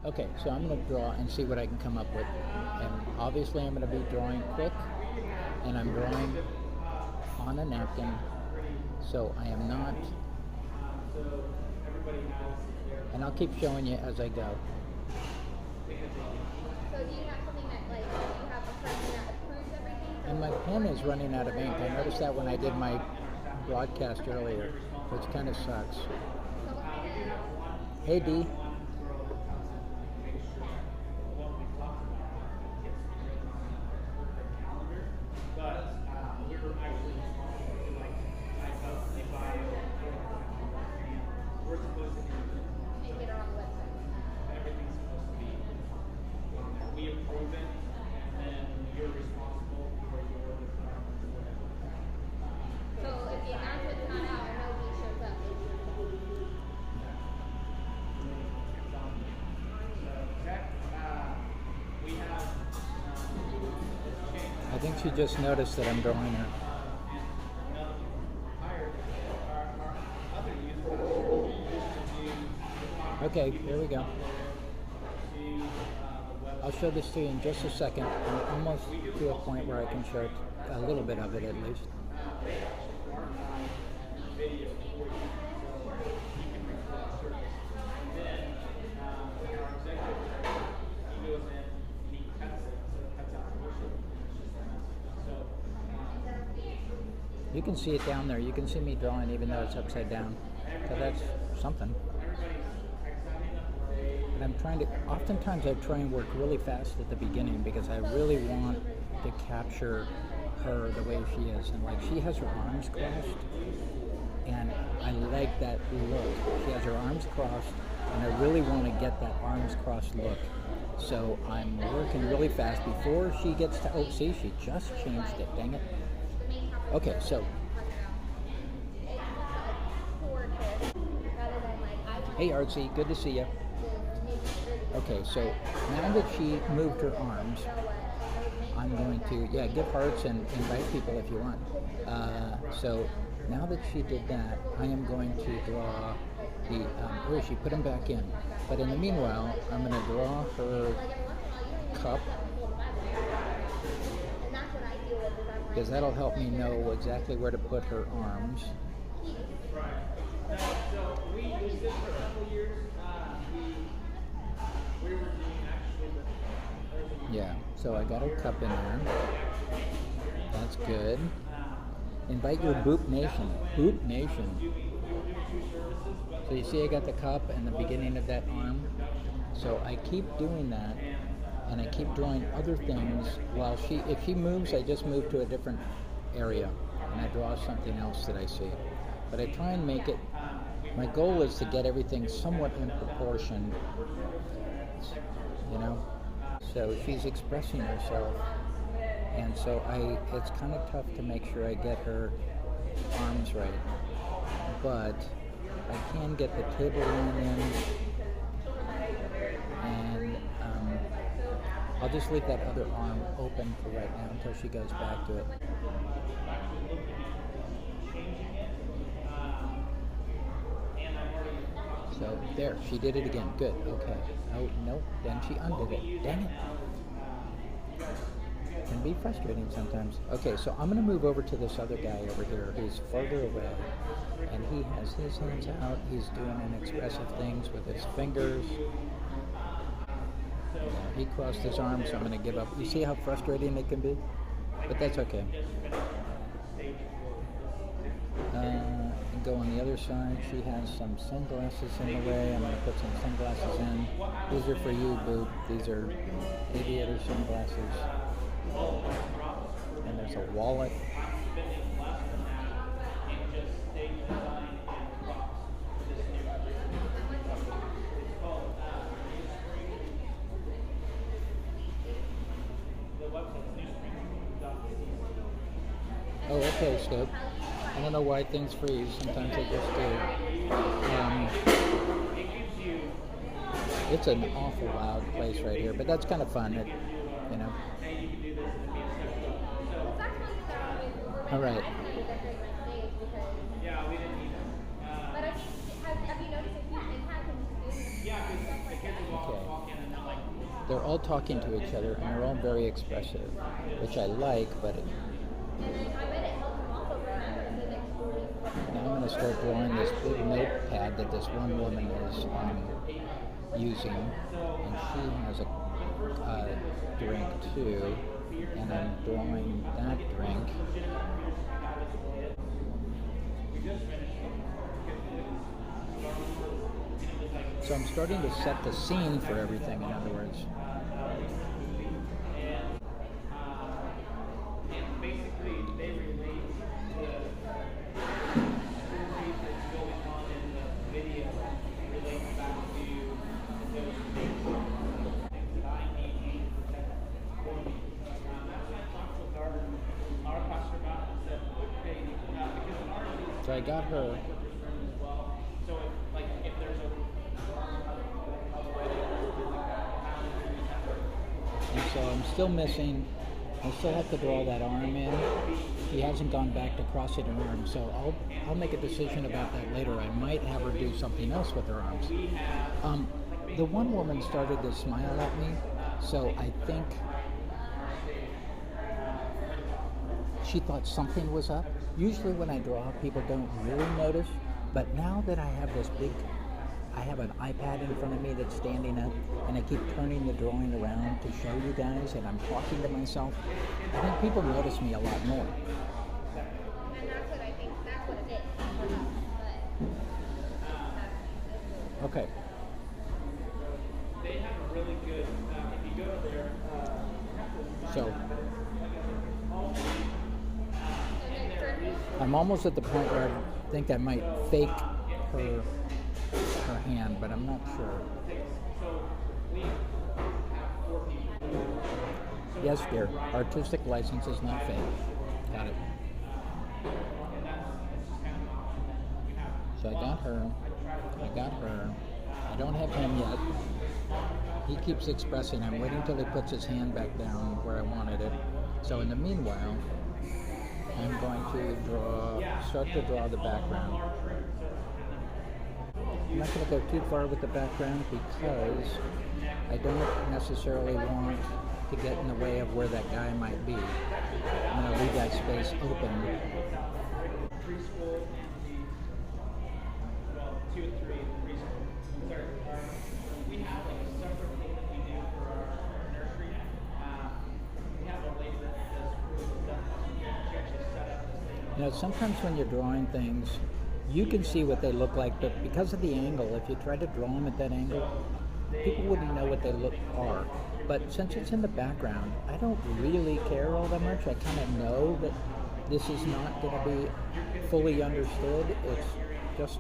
Okay, so I'm going to draw and see what I can come up with. And obviously I'm going to be drawing quick, and I'm drawing on a napkin, so I am not, and I'll keep showing you as I go. So do you have something that, like, do you have a person that approves everything? And my pen is running out of ink. I noticed that when I did my broadcast earlier, which kind of sucks. Hey, D. And get her on the website. So if the announcement's not out, nobody shows up. I think she just noticed that I'm drawing her. Okay, here we go. I'll show this to you in just a second. I'm almost to a point where I can show a little bit of it at least. You can see it down there. You can see me drawing even though it's upside down. So that's something. And I'm trying to, oftentimes I try and work really fast at the beginning because I really want to capture her the way she is. And like she has her arms crossed, and I like that look. She has her arms crossed, and I really want to get that arms crossed look. So I'm working really fast before she gets to, oh, see, she just changed it, dang it. Okay, so. Hey, Artsy, good to see you. Okay, so now that she moved her arms, I'm going to, yeah, give hearts and invite people if you want. So now that she did that, I am going to draw the, oh, she put them back in. But in the meanwhile, I'm going to draw her cup, because that'll help me know exactly where to put her arms. Yeah, so I got her cup in there. That's good. Invite your Boop Nation. Boop Nation. So you see I got the cup and the beginning of that arm. So I keep doing that, and I keep drawing other things while if she moves, I just move to a different area and I draw something else that I see. But I try and make it, my goal is to get everything somewhat in proportion, you know? So she's expressing herself, and so it's kind of tough to make sure I get her arms right. But I can get the table line in, and I'll just leave that other arm open for right now until she goes back to it. So there, she did it again. Good. Okay. Oh no, then she undid it. Dang it. Can be frustrating sometimes. Okay, so I'm going to move over to this other guy over here who's further away, and he has his hands out. He's doing an expressive things with his fingers. Yeah, he crossed his arms, so I'm going to give up. You see how frustrating it can be? But that's okay. Go on the other side. She has some sunglasses in the way. I'm going to put some sunglasses in. These are for you, Boop. These are aviator sunglasses. And there's a wallet. Oh, okay, Scope. I don't know why things freeze. Sometimes they just do. It's an awful loud place right here, but that's kind of fun, you know. All right. Okay. they're all talking to each other and they're all very expressive, which I like, but And then I bet it helps them also remember the next story. now I'm going to start drawing this big notepad that this one woman is using, and she has a drink too, and I'm drawing that drink. So I'm starting to set the scene for everything, in other words. So I got her. And so I'm still missing, I still have to draw that arm in. She hasn't gone back to crossing her arm, so I'll make a decision about that later. I might have her do something else with her arms. The one woman started to smile at me, so I think she thought something was up. Usually when I draw, people don't really notice, but now that I have this big, I have an iPad in front of me that's standing up, and I keep turning the drawing around to show you guys, and I'm talking to myself, I think people notice me a lot more. And that's what I think, that's what it is. But Okay. They have a really good, if you go to their, So and then for I'm almost at the point where I think I might fake her hand, but I'm not sure. Yes, dear. Artistic license is not fake. Got it. So I got her. I don't have him yet. He keeps expressing. I'm waiting till he puts his hand back down where I wanted it. So in the meanwhile, I'm going to start to draw the background. I'm not going to go too far with the background because I don't necessarily want to get in the way of where that guy might be. I'm going to leave that space open. preschool and well, 2 and 3 in the preschool. Sorry, we have like a separate thing that we do for our nursery. We have a lady that does really stuff. She actually set up this thing. You know, sometimes when you're drawing things, you can see what they look like, but because of the angle, if you try to draw them at that angle, people wouldn't know what they are. But since it's in the background, I don't really care all that much. I kind of know that this is not going to be fully understood. It's just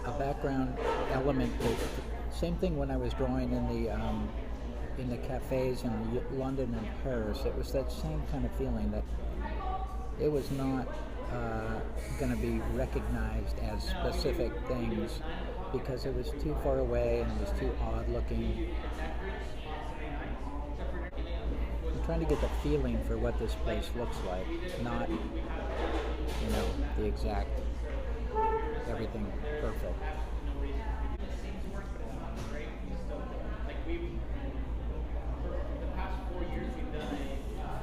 a background element. Same thing when I was drawing in the cafes in London and Paris. It was that same kind of feeling that it was not going to be recognized as specific things because it was too far away and it was too odd looking. I'm trying to get the feeling for what this place looks like, not, the exact everything perfect.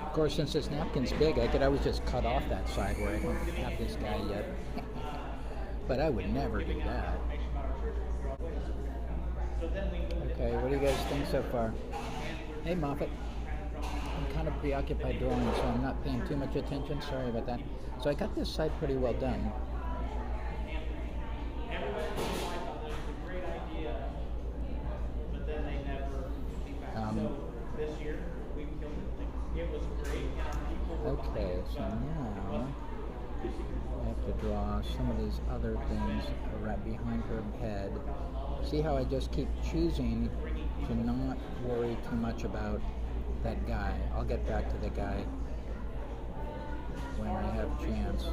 Of course, since this napkin's big, I could always just cut off that side where I don't have this guy yet. But I would never do that. Okay, what do you guys think so far? Hey, Moffat. I'm kind of preoccupied drawing, so I'm not paying too much attention. Sorry about that. So I got this side pretty well done. This year, we killed it. It was great. Okay, so now I have to draw some of these other things right behind her head. See how I just keep choosing to not worry too much about that guy. I'll get back to the guy when I have a chance.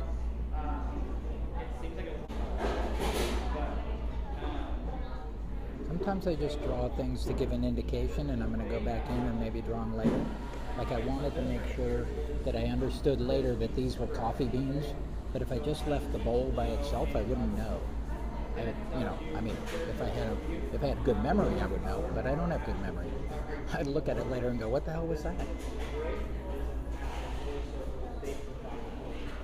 Sometimes I just draw things to give an indication, and I'm going to go back in and maybe draw them later. Like I wanted to make sure that I understood later that these were coffee beans, but if I just left the bowl by itself, I wouldn't know. You know, I mean, if I had good memory, I would know, but I don't have good memory. I'd look at it later and go, what the hell was that?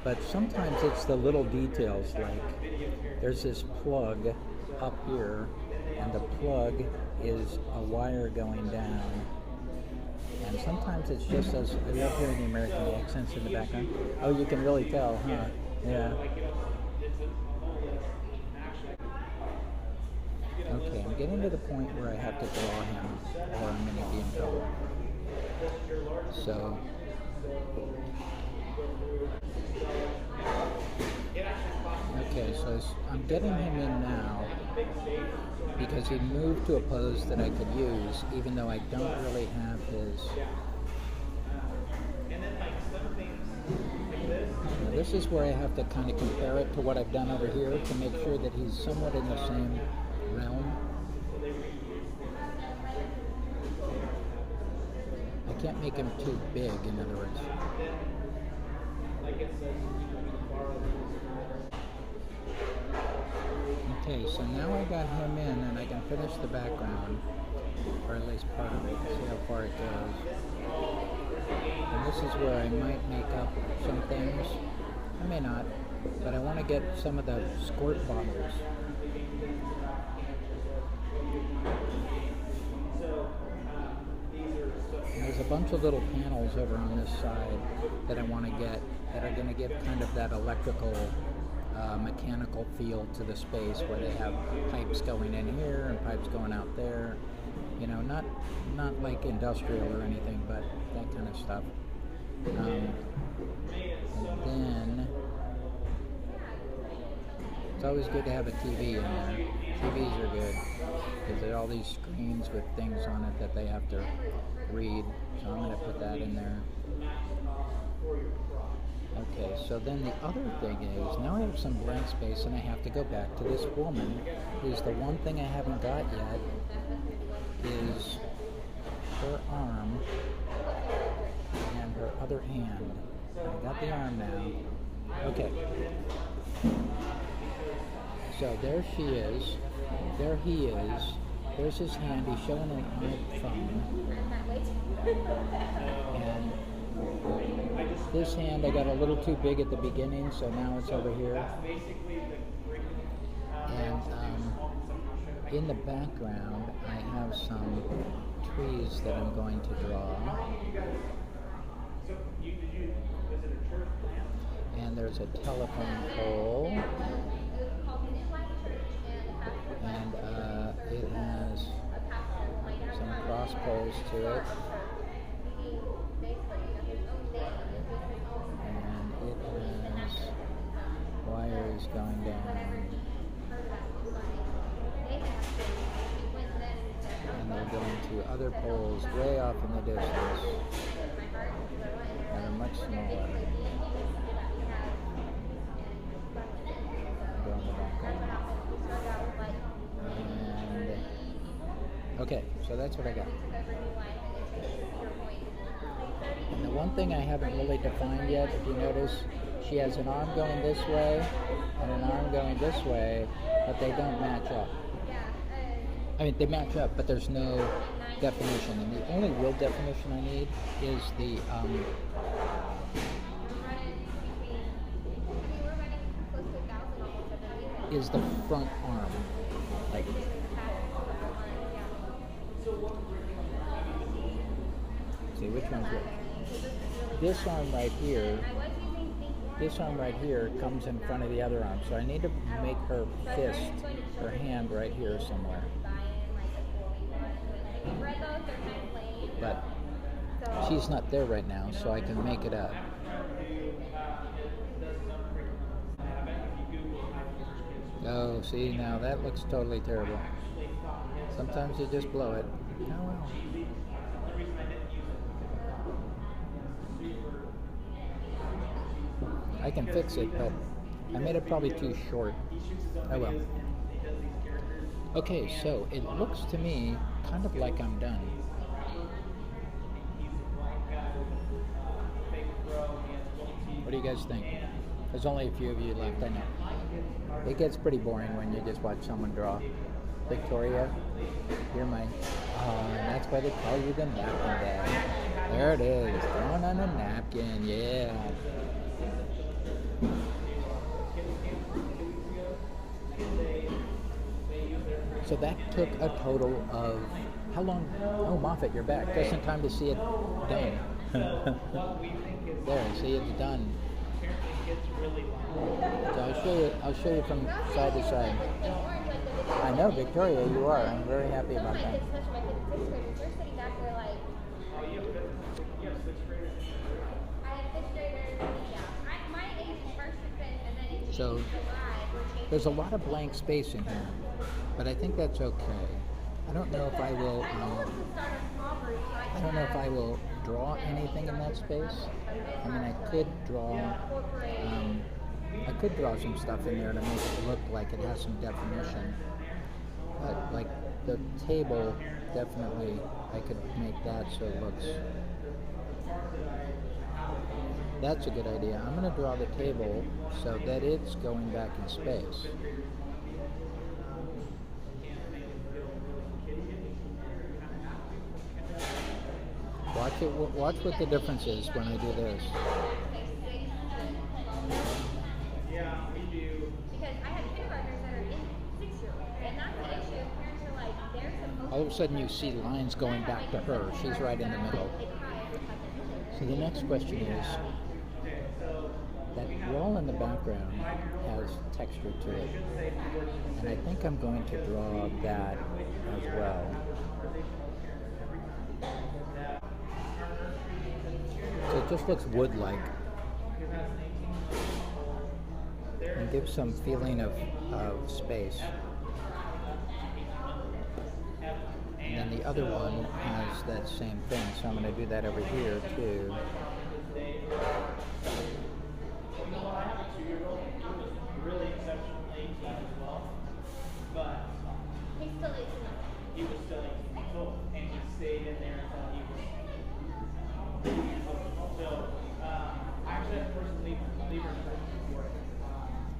But sometimes it's the little details, like there's this plug up here, and the plug is a wire going down. And sometimes it's just as, I love hearing the American accents in the background. Oh, you can really tell, huh? Yeah. Okay, I'm getting to the point where I have to draw him, or I'm going to be in trouble. So, okay, so I'm getting him in now because he moved to a pose that I could use, even though I don't really have his. Now this is where I have to kind of compare it to what I've done over here to make sure that he's somewhat in the same realm. I can't make him too big, in other words. Okay, so now I got him in and I can finish the background, or at least part of it, see how far it goes. And this is where I might make up some things. I may not, but I want to get some of the squirt bottles. There's a bunch of little panels over on this side that I want to get that are going to give kind of that electrical, mechanical feel to the space where they have pipes going in here and pipes going out there. You know, not like industrial or anything, but that kind of stuff. And then it's always good to have a TV in there. TVs are good because there are all these screens with things on it that they have to read. So I'm going to put that in there. Okay, so then the other thing is, now I have some blank space and I have to go back to this woman, who's the one thing I haven't got yet, is her arm and her other hand. I got the arm now. Okay. So there she is. There he is. There's his hand. He's showing an iPhone. And this hand I got a little too big at the beginning, so now it's over here. And in the background, I have some trees that I'm going to draw. And there's a telephone pole. And it has some cross poles to it. And it has wires going down. And they're going to other poles way off in the distance that are much smaller. Go in the background. And okay, so that's what I got. And the one thing I haven't really defined yet, if you notice, she has an arm going this way and an arm going this way, but they don't match up. I mean, they match up, but there's no definition. And the only real definition I need is the front arm. Like, see which one's which. This arm right here comes in front of the other arm. So I need to make her fist, her hand right here somewhere. But she's not there right now, so I can make it up. Oh, see, now that looks totally terrible. Sometimes you just blow it. Oh well. I can fix it, but I made it probably too short. Oh well. Okay, so it looks to me kind of like I'm done. What do you guys think? There's only a few of you left, I know. It gets pretty boring when you just watch someone draw. Victoria, you're my. Oh, and that's why they call you the napkin dad. There it is, drawing on a napkin. Yeah. So that took a total of how long? Oh, Moffat, you're back. Just in time to see it done. There, see it's done. So I'll show you from side to side. I know, Victoria, you are. I'm very happy about that. Especially my kids, 6th graders, they're sitting back there like. You have 6th graders. I have 5th graders. Yeah, my age is 1st to 5th, and then in So July we're changing. there's a lot of blank space in here, but I think that's okay. I don't know if I will. I don't know if I will draw anything in that space. I mean, I could draw. I could draw some stuff in there to make it look like it has some definition. But like the table, definitely, I could make that so it looks. That's a good idea. I'm going to draw the table so that it's going back in space. Watch what the difference is when I do this. Yeah, we do. Because I have kindergartners that are in 6-year-old, and that's the issue. Parents are like, they're supposed All of a sudden you see lines going back to her. She's right in the middle. So the next question is, that wall in the background has texture to it. And I think I'm going to draw that as well. So it just looks wood-like. And gives some feeling of space. And then the other one has that same thing, so I'm going to do that over here too. I have a 2-year-old who was really exceptionally 18 as well, but He's still 18. he was still 18 years old, and he stayed in there until he was. So I actually had to personally leave her for it.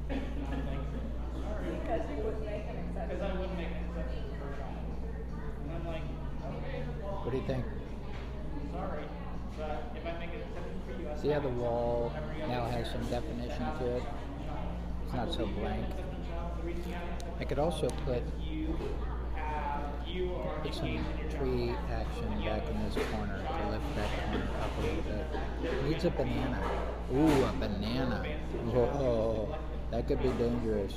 And I'm like, sorry. Because you wouldn't make an exception. Because I wouldn't make an exception for her child. And I'm like, okay, well, What do you think? sorry, but if I make an exception for you, I See how the wall now has some definition to it? It's not so blank. I could also put some tree action back in this corner to lift that corner up a little bit. It needs a banana. Ooh, a banana. Whoa, that could be dangerous.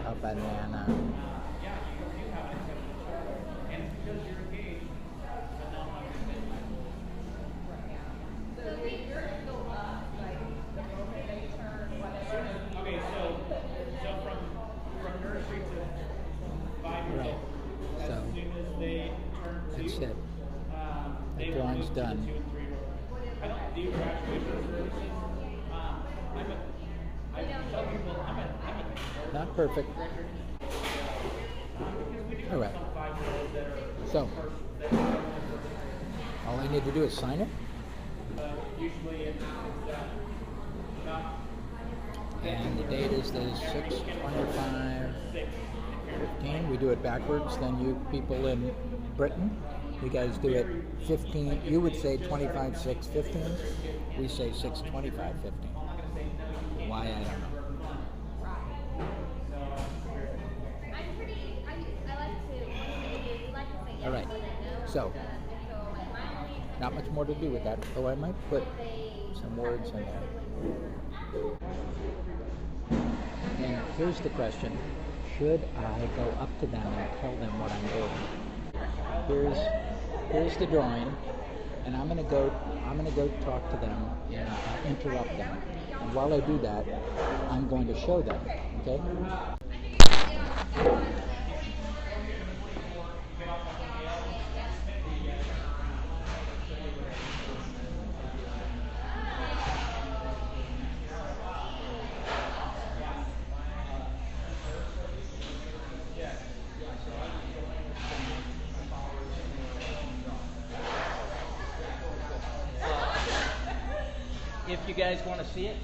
A banana. Okay, so from nursery to 5 years Right. old, So as soon as they turn 2, that's it. they The will drawing's move to the done. 2 and 3 year old. I don't do graduation services. I tell people I'm a Not perfect. All right. 5-year-olds that are So all I need to do is sign it. usually it's And the date is the 6/25/15. We do it backwards than you people in Britain. You guys do it 15. You would say 25/6/15. We say 6/25/15. Why, I don't know. I'm pretty, I like to, we like to say yes All right. more than no. So, like my only not much more to do with that. Oh, I might put some words in there. And here's the question. Should I go up to them and tell them what I'm doing? Here's the drawing, and I'm gonna go talk to them and interrupt them. And while I do that, I'm going to show them. Okay? if you guys want to see it.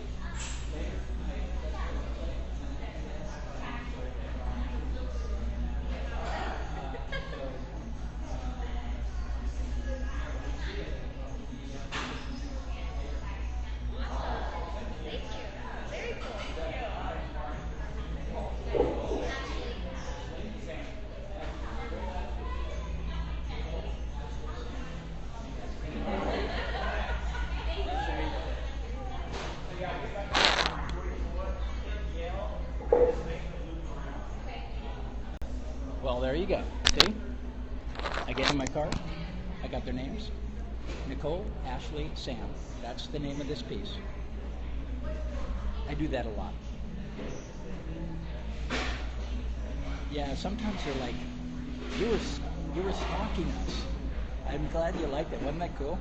Well, there you go. See? I get in my car. I got their names. Nicole, Ashley, Sam. That's the name of this piece. I do that a lot. Yeah, sometimes they're like, you were stalking us. I'm glad you liked it. Wasn't that cool?